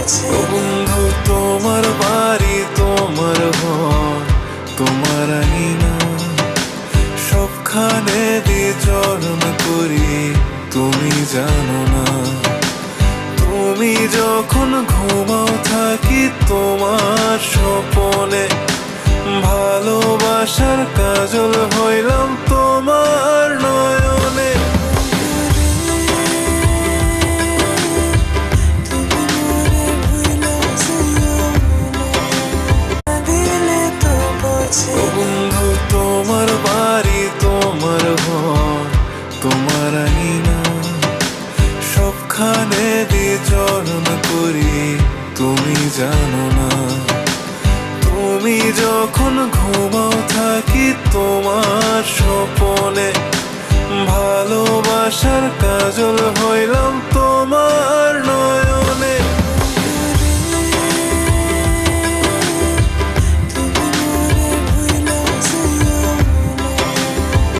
ও বন্ধু, তোমার বাড়ি, তোমার ঘর, তোমার আঙিনা, সবখানে বিচরণ করি, তুমি জানো না। তুমি যখন ঘুমাও থাকি তোমার স্বপনে, ভালোবাসার কাজল হইলাম তোমার নয়নে। ও বন্ধু, তোমার বাড়ি, তোমার ঘর, তোমার আঙিনা, সবখানে বিচরণ করি, তুমি জানো না। তুমি যখন ঘুমাও থাকি তোমার স্বপনে, ভালোবাসার কাজল হইলাম তোমার